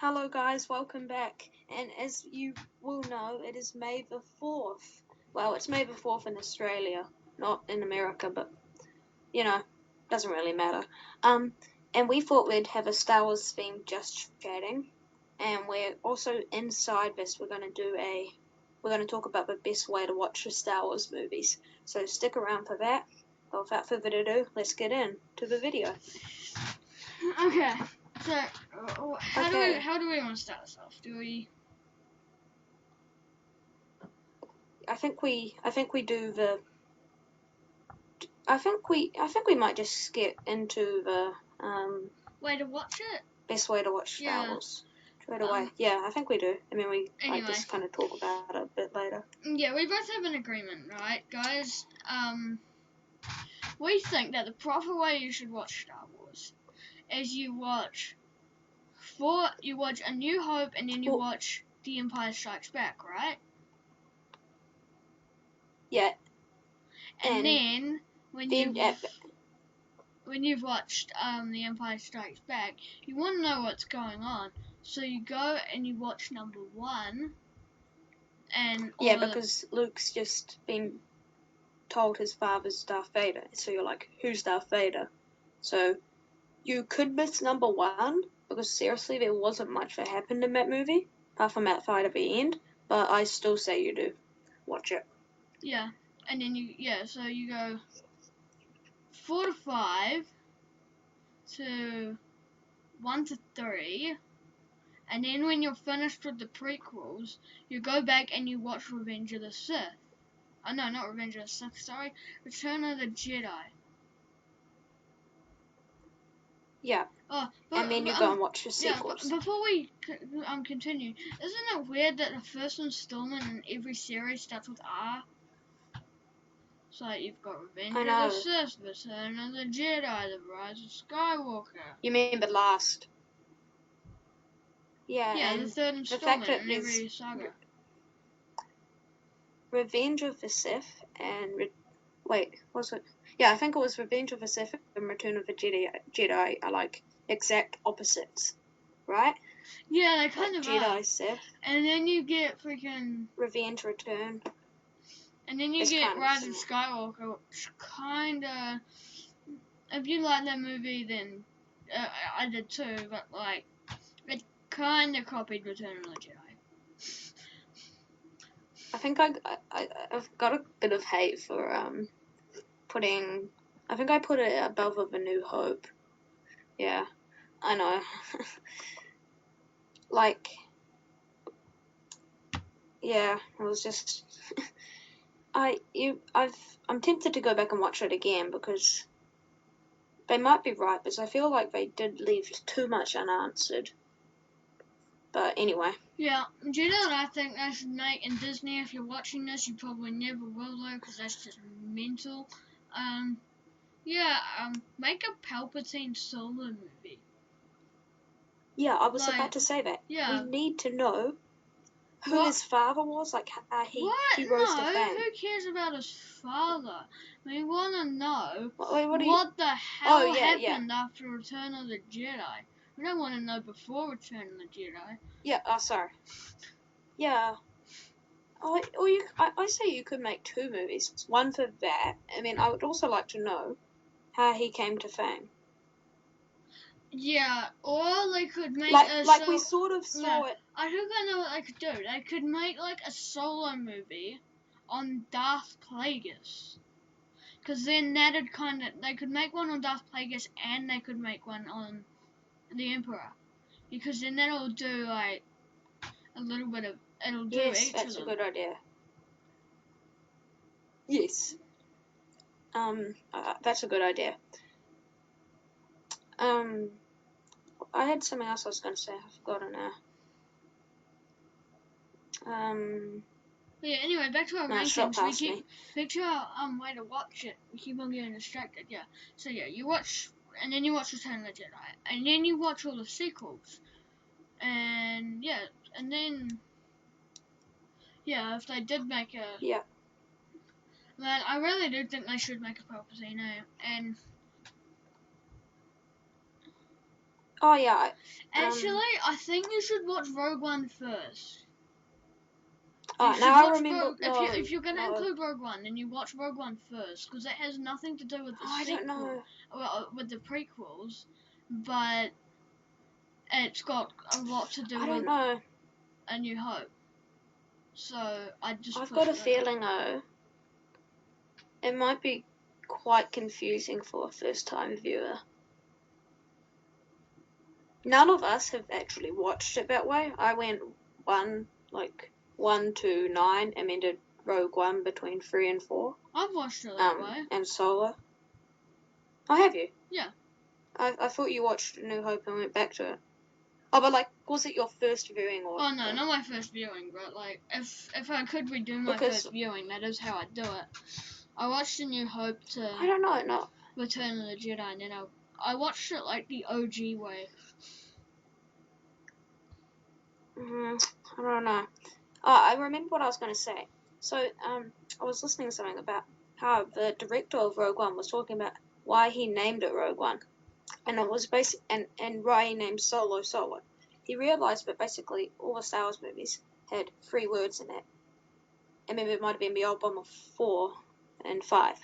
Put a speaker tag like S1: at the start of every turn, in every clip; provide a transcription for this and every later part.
S1: Hello guys, welcome back. And as you will know, it is May the 4th. Well, it's May the 4th in Australia, not in America, but doesn't really matter. And we thought we'd have a Star Wars theme just chatting. And we're also inside this, we're gonna talk about the best way to watch the Star Wars movies. So stick around for that. But without further ado, let's get into the video.
S2: Okay, so how do we want to start this off? Do we?
S1: I think we might just get into the
S2: way to watch it.
S1: Best way to watch Star Wars straight away. Yeah, I think we do. I mean, I just kind of talk about it a bit later.
S2: Yeah, we both have an agreement, right, guys? We think that the proper way you should watch Star Wars is you watch A New Hope and then you watch The Empire Strikes Back, right?
S1: Yeah.
S2: And then when you've watched The Empire Strikes Back, you want to know what's going on, so you go and you watch number 1. And
S1: because Luke's just been told his father's Darth Vader, so you're like, who's Darth Vader? So you could miss number 1 because seriously, there wasn't much that happened in that movie apart from that fight at the end. But I still say you do watch it.
S2: Yeah, and then so you go 4 to 5 to 1 to 3. And then when you're finished with the prequels, you go back and you watch Revenge of the Sith. Oh, no, not Revenge of the Sith, sorry. Return of the Jedi.
S1: Yeah. And then you go and watch the sequels.
S2: Yeah, before we continue, isn't it weird that the first installment in every series starts with R? So you've got Revenge of the Sith, Return of the Jedi, The Rise of Skywalker.
S1: You mean the last? Yeah, and
S2: the third installment in every saga.
S1: Revenge of the Sith and was it? Yeah, I think it was Revenge of the Sith and Return of the Jedi are like exact opposites, right?
S2: Yeah, they kind of
S1: Jedi
S2: are.
S1: Sith.
S2: And then you get freaking
S1: Revenge Return.
S2: And then you get Rise of Skywalker, which kinda. If you like that movie, then I did too. But like, it kinda copied Return of the Jedi.
S1: I think I've got a bit of hate for putting. I think I put it above of A New Hope. Yeah, I know. Yeah, it was just. I'm tempted to go back and watch it again because they might be right, because I feel like they did leave too much unanswered. But anyway.
S2: Yeah, do you know what I think they should make in Disney? If you're watching this, you probably never will though, because that's just mental. Make a Palpatine solo movie.
S1: Yeah, I was about to say that. Yeah. We need to know who his father was, like he rose to fame.
S2: Who cares about his father? We want to know
S1: what
S2: the hell happened after Return of the Jedi. We don't want to know before Return of the Jedi.
S1: Yeah, sorry. Yeah. I say you could make 2 movies. One for that. I mean, I would also like to know how he came to fame.
S2: Yeah, or they could make
S1: we sort of saw it.
S2: I think I know what they could do. They could make like a solo movie on Darth Plagueis. Because then that'd they could make one on Darth Plagueis and they could make one on the Emperor. Because then that'll do like a little bit of, it'll do each of them.
S1: Yes, that's a good idea. Yes. That's a good idea. I had something else I was going to say. I've forgotten now.
S2: Yeah, anyway, back to our rankings. Back to our way to watch it. We keep on getting distracted, yeah. So yeah, you watch, and then you watch Return of the Jedi, and then you watch all the sequels. And yeah, and then, yeah, if they did make a...
S1: Yeah.
S2: Man, I really do think they should make a Palpatine, and...
S1: Oh yeah.
S2: Actually, I think you should watch Rogue One first.
S1: Oh,
S2: You should
S1: now I
S2: watch
S1: remember.
S2: if you're gonna
S1: No.
S2: include Rogue One, then you watch Rogue One first, because it has nothing to do with the
S1: Oh, I don't
S2: sequel,
S1: know.
S2: with the prequels, but it's got a lot to do
S1: I don't
S2: with
S1: know.
S2: A New Hope. So I just
S1: I've
S2: pushed
S1: got a
S2: it.
S1: feeling though, it might be quite confusing for a first-time viewer. None of us have actually watched it that way. I went 1 to 9, and then did Rogue One between 3 and 4.
S2: I've watched it that way.
S1: And Solo. Oh, have you?
S2: Yeah.
S1: I thought you watched New Hope and went back to it. Oh, but was it your first viewing or?
S2: Oh no, not my first viewing, but if I could redo my first viewing, that is how I'd do it. I watched A New Hope to
S1: I don't know, no.
S2: Return of the Jedi, and then I watched it like the OG way.
S1: I don't know. Oh, I remember what I was going to say. So, I was listening to something about how the director of Rogue One was talking about why he named it Rogue One. And it was and why he named Solo Solo. He realized that basically all the Star Wars movies had 3 words in it. And maybe it might have been the old bomb of 4 and 5.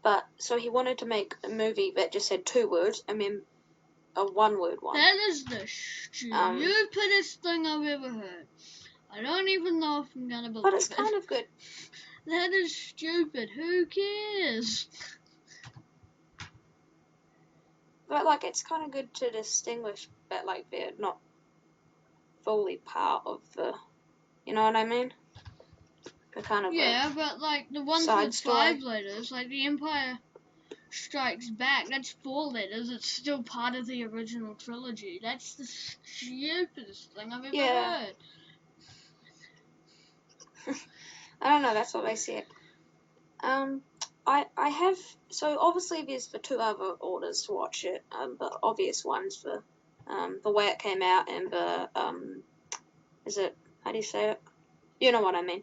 S1: But, so he wanted to make a movie that just had 2 words and then a 1-word one.
S2: That is the stupidest thing I've ever heard. I don't even know if I'm gonna believe it.
S1: But it's kind of good.
S2: That is stupid. Who cares?
S1: But, it's kind of good to distinguish that, they're not fully part of the, you know what I mean? They're kind of
S2: but the ones with 5 letters, like the Empire Strikes Back, that's 4 letters. It's still part of the original trilogy. That's the stupidest thing I've ever heard.
S1: I don't know, that's what they said. I have, so obviously there's the 2 other orders to watch it, the obvious ones, the way it came out and the, is it, how do you say it? You know what I mean.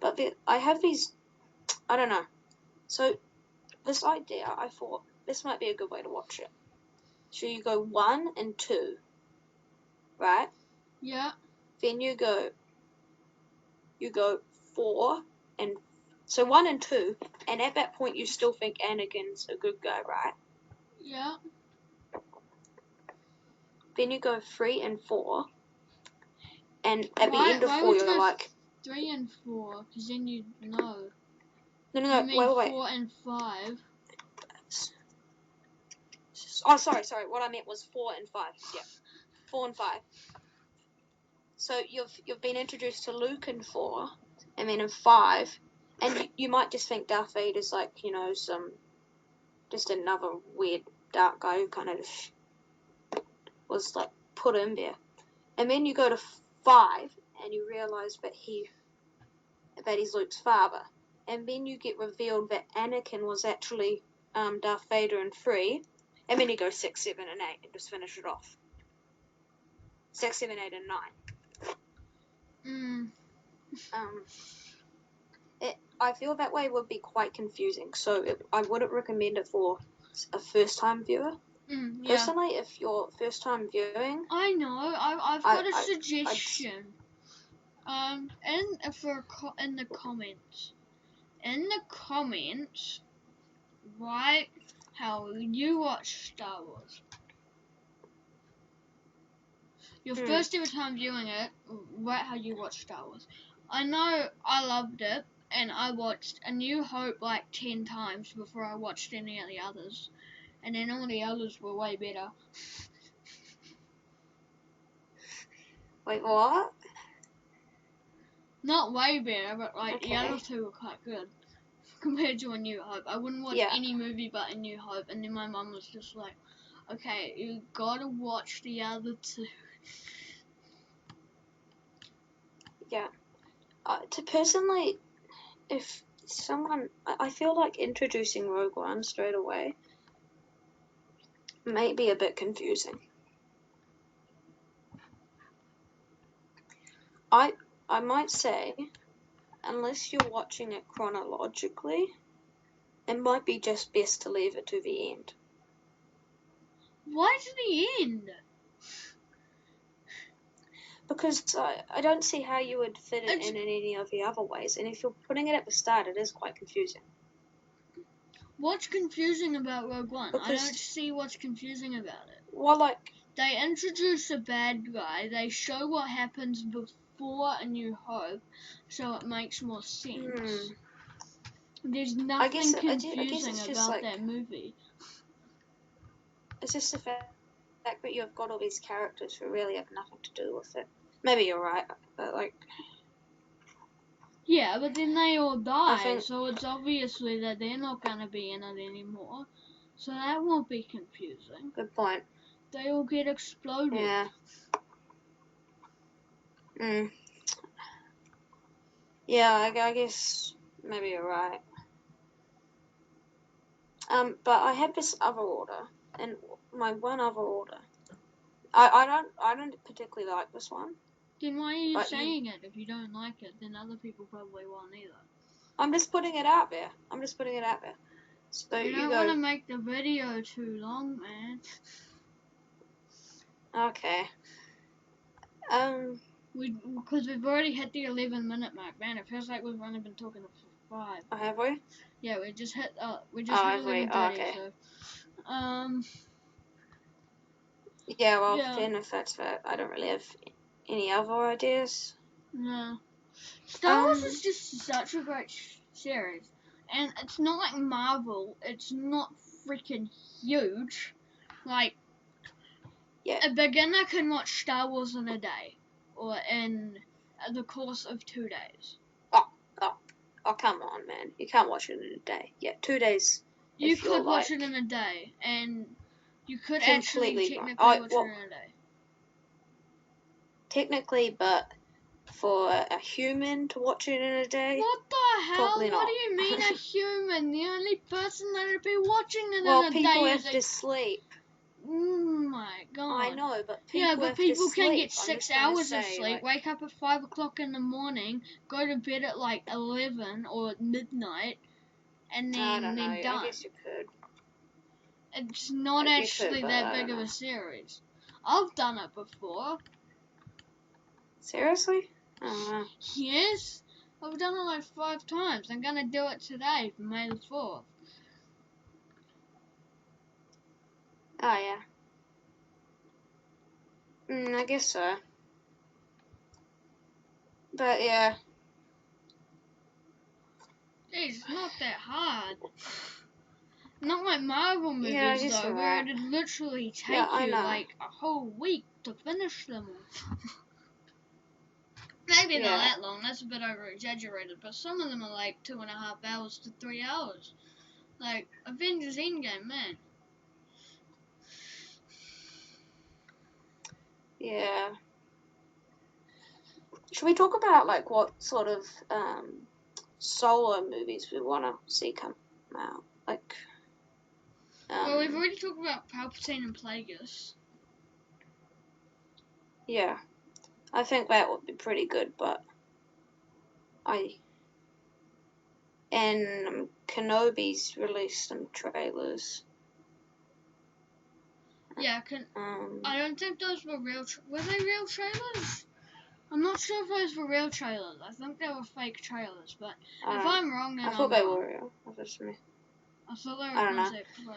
S1: But I have these, I don't know. So, this idea, I thought, this might be a good way to watch it. So you go 1 and 2, right?
S2: Yeah.
S1: Then you go 4 and, so 1 and 2, and at that point you still think Anakin's a good guy, right?
S2: Yeah.
S1: Then you go 3 and 4, and at the end of 4 you're like
S2: 3 and 4, because then you know.
S1: No,
S2: you mean
S1: wait.
S2: 4 and 5.
S1: Oh, sorry. What I meant was 4 and 5. Yeah, 4 and 5. So you've been introduced to Luke in 4, and then in 5, and you might just think Darth Vader's just another weird dark guy who kind of was put in there. And then you go to 5, and you realise that he's Luke's father. And then you get revealed that Anakin was actually Darth Vader in 3, and then you go 6, 7, and 8, and just finish it off. 6, 7, 8, and 9. I feel that way would be quite confusing, so I wouldn't recommend it for a first-time viewer.
S2: Yeah.
S1: Personally, if you're first-time viewing,
S2: I know. I've got a suggestion. In the comments. In the comments, write how you watch Star Wars. Your first ever time viewing it, write how you watch Star Wars. I know I loved it, and I watched A New Hope 10 times before I watched any of the others. And then all the others were way better.
S1: Wait, what?
S2: Not way better, but the other 2 were quite good. Compared to A New Hope. I wouldn't watch any movie but A New Hope, and then my mum was just like, okay, you gotta watch the other 2.
S1: Yeah. To personally, if someone, I feel like introducing Rogue One straight away may be a bit confusing. I might say, unless you're watching it chronologically, it might be just best to leave it to the end.
S2: Why to the end?
S1: Because I don't see how you would fit it
S2: It's
S1: in any of the other ways, and if you're putting it at the start, it is quite confusing.
S2: What's confusing about Rogue One? I don't
S1: Because,
S2: see what's confusing about it.
S1: well, like,
S2: They introduce a bad guy. They show what happens before A New Hope, so it makes more sense. There's
S1: I guess
S2: nothing confusing
S1: it's just
S2: about
S1: like,
S2: that movie.
S1: it's just the fact that you've got all these characters who really have nothing to do with it. Maybe you're right, but like,
S2: Yeah, but then they all
S1: I
S2: die,
S1: think,
S2: so it's obviously that they're not gonna be in it anymore. So that won't be confusing.
S1: good point.
S2: They all get exploded.
S1: Yeah. Yeah, I guess maybe you're right. But I have this other order, and my one other order. I don't particularly like this one,
S2: Then why are you
S1: but you.
S2: saying it if you don't like it? Then other people probably won't either.
S1: I'm just putting it out there. So
S2: We
S1: you
S2: don't want
S1: go.
S2: to make the video too long, man.
S1: Okay.
S2: Because we've already hit the 11-minute mark, man. It feels like we've only been talking for 5.
S1: Oh, have we?
S2: Yeah, we just hit
S1: Oh,
S2: hit
S1: have we?
S2: 11:30.
S1: Oh, okay.
S2: So
S1: Yeah. Well,
S2: yeah,
S1: then if that's that, I don't really have any other ideas.
S2: no. Star Wars is just such a great series, and it's not like Marvel. It's not freaking huge. Like
S1: Yeah.
S2: a beginner can watch Star Wars in a day, or in the course of 2 days.
S1: Oh, come on, man. You can't watch it in a day. Yeah, 2 days.
S2: You
S1: If you're
S2: could watch
S1: like
S2: it in a day, and you could actually
S1: completely
S2: technically watch
S1: well,
S2: it in a day.
S1: technically, but for a human to watch it in a day,
S2: What the hell?
S1: probably
S2: What
S1: not.
S2: do you mean a human? The only person that would be watching it
S1: Well,
S2: in a
S1: people
S2: day
S1: have
S2: is a...
S1: to sleep.
S2: Oh my
S1: I
S2: god.
S1: know, but
S2: Yeah,
S1: people
S2: but
S1: have to
S2: people can
S1: sleep.
S2: get
S1: I'm
S2: 6
S1: just trying to
S2: hours of
S1: say,
S2: sleep,
S1: like,
S2: wake up at 5 o'clock in the morning, go to bed at like 11 or midnight, and
S1: I
S2: then
S1: don't know.
S2: they're
S1: I
S2: done.
S1: guess you could.
S2: It's not
S1: You could,
S2: actually
S1: but
S2: that
S1: I
S2: big
S1: don't
S2: of
S1: know.
S2: a series. I've done it before.
S1: Seriously? I don't know.
S2: Yes, I've done it like 5 times. I'm gonna do it today for May the 4th.
S1: Oh, yeah. I guess so. But, yeah.
S2: It's not that hard. Not like Marvel
S1: Yeah, I
S2: movies
S1: guess
S2: though,
S1: you're
S2: where
S1: right.
S2: it'd literally
S1: Yeah,
S2: take
S1: I
S2: you
S1: know.
S2: like a whole week to finish them all. Maybe not
S1: Yeah.
S2: that long, that's a bit over exaggerated, but some of them are like 2.5 hours to 3 hours. Like Avengers Endgame, man.
S1: Yeah. Should we talk about, like, what sort of, solo movies we want to see come out? Like,
S2: Well, we've already talked about Palpatine and Plagueis.
S1: yeah. I think that would be pretty good, but and Kenobi's released some trailers.
S2: Yeah, I don't think those were were they real trailers? I'm not sure if those were real trailers. I think they were fake trailers, but if I'm wrong, then
S1: I thought
S2: I'm
S1: they
S2: wrong.
S1: were real. Obviously.
S2: I thought they
S1: I
S2: were
S1: don't know.
S2: concept, but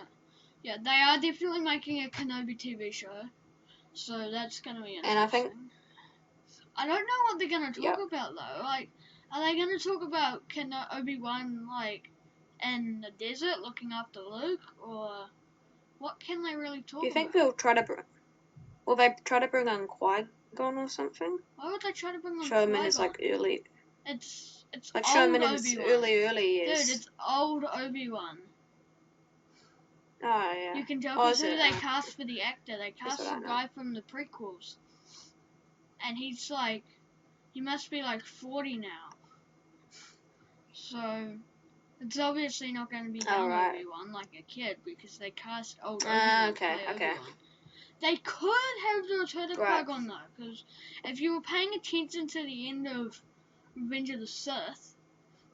S2: yeah, they are definitely making a Kenobi TV show, so that's gonna be
S1: And I think,
S2: interesting. I don't know what they're gonna talk
S1: yep.
S2: about though. Like, are they gonna talk about Obi-Wan like in the desert looking after Luke, or what can they really talk
S1: Do you think
S2: about?
S1: they'll try to will they try to bring on Qui-Gon or something?
S2: Why would they try to bring on
S1: Show him in his
S2: Qui-Gon?
S1: like early,
S2: It's
S1: like show him
S2: old
S1: in his
S2: Obi-Wan.
S1: early years.
S2: Dude, it's old Obi-Wan.
S1: Oh yeah.
S2: You can tell
S1: Oh,
S2: because
S1: is
S2: who
S1: it?
S2: they cast for the actor. They
S1: That's
S2: cast
S1: what
S2: the
S1: I know.
S2: guy from the prequels. And he's like, he must be like 40 now. So, it's obviously not going to be young
S1: right.
S2: Obi-Wan like a kid because they cast old Obi-Wan to
S1: Okay.
S2: play
S1: Okay.
S2: Obi-Wan. They could have the Return of
S1: Right.
S2: Qui-Gon though, because if you were paying attention to the end of Revenge of the Sith,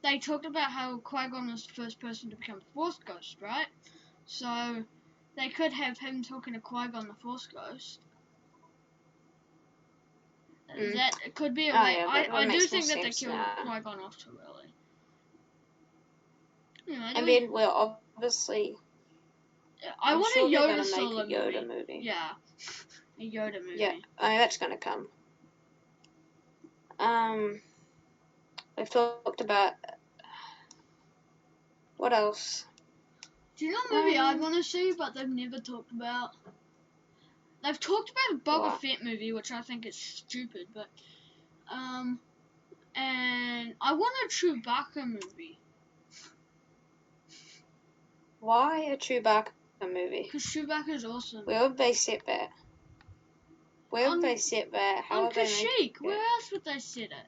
S2: they talked about how Qui-Gon was the first person to become Force Ghost, right? So they could have him talking to Qui-Gon the Force Ghost. That could be a way.
S1: Yeah,
S2: I do
S1: makes
S2: think
S1: more
S2: that they
S1: sense
S2: killed
S1: now.
S2: Qui-Gon off too early. Anyway,
S1: And then we're obviously.
S2: I
S1: I'm
S2: want
S1: sure
S2: a
S1: they're
S2: Yoda
S1: gonna
S2: solo
S1: make a Yoda movie.
S2: Yeah, a Yoda movie.
S1: Yeah, I mean that's gonna come. They've talked about what else?
S2: Do you know a movie I want to see, but they've never talked about? They've talked about a Boba Fett movie, which I think is stupid, but and I want a Chewbacca movie.
S1: Why a Chewbacca movie?
S2: Because Chewbacca is awesome.
S1: Where would they set that? Where would they set that? How would they make it?
S2: Kashyyyk. Where else would they set it?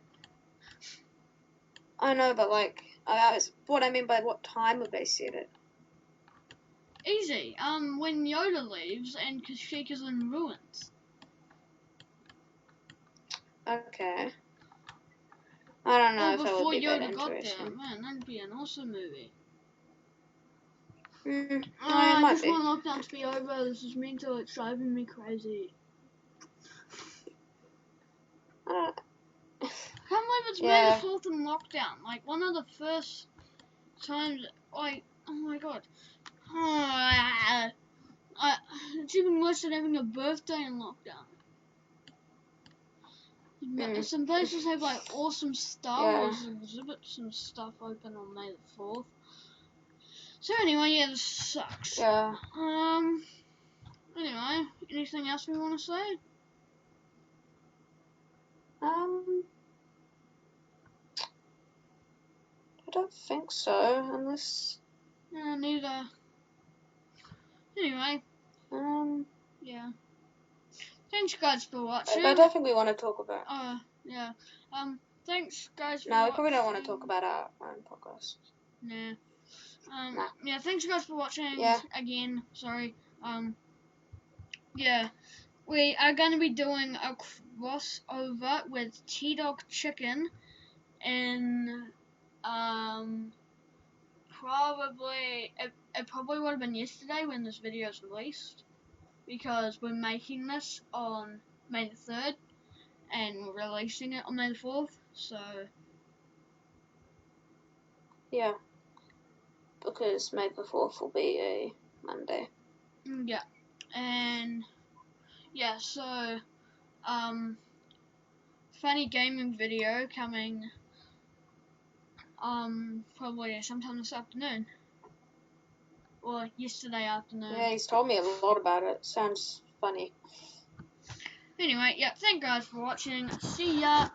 S1: I know, but like, what I mean by what time would they set it?
S2: Easy. When Yoda leaves and Kashyyyk is in ruins.
S1: Okay. I don't know if that
S2: Before
S1: would be that
S2: Yoda got
S1: interesting.
S2: there. Man, that'd be an awesome movie.
S1: I
S2: just want lockdown to be over. This is mental. It's driving me crazy.
S1: I
S2: can't believe it's May the 4th in lockdown. Like, one of the first times, like, oh my god. It's even worse than having a birthday in lockdown. Some places have, like, awesome Star Wars exhibits and stuff open on May the 4th. So anyway, yeah, this sucks.
S1: Yeah.
S2: Anyway, anything else we want to say?
S1: I don't think so, unless.
S2: Neither. Anyway. Yeah. Thanks, guys, for watching.
S1: I don't think we want to talk about.
S2: Yeah. Thanks, guys, for
S1: No, we probably don't want to
S2: watching.
S1: talk about our own podcast.
S2: Nah. Yeah, thanks, guys, for watching.
S1: Yeah.
S2: Again, sorry. Yeah. We are going to be doing a crossover with T-Dog Chicken in, probably, it probably would have been yesterday when this video is released, because we're making this on May the 3rd, and we're releasing it on May the 4th, so...
S1: Yeah. Because May the 4th will be a Monday.
S2: Yeah. And, yeah, so, funny gaming video coming, probably sometime this afternoon. Or yesterday afternoon.
S1: Yeah, he's told me a lot about it. Sounds funny.
S2: Anyway, yeah, thank you guys for watching. See ya!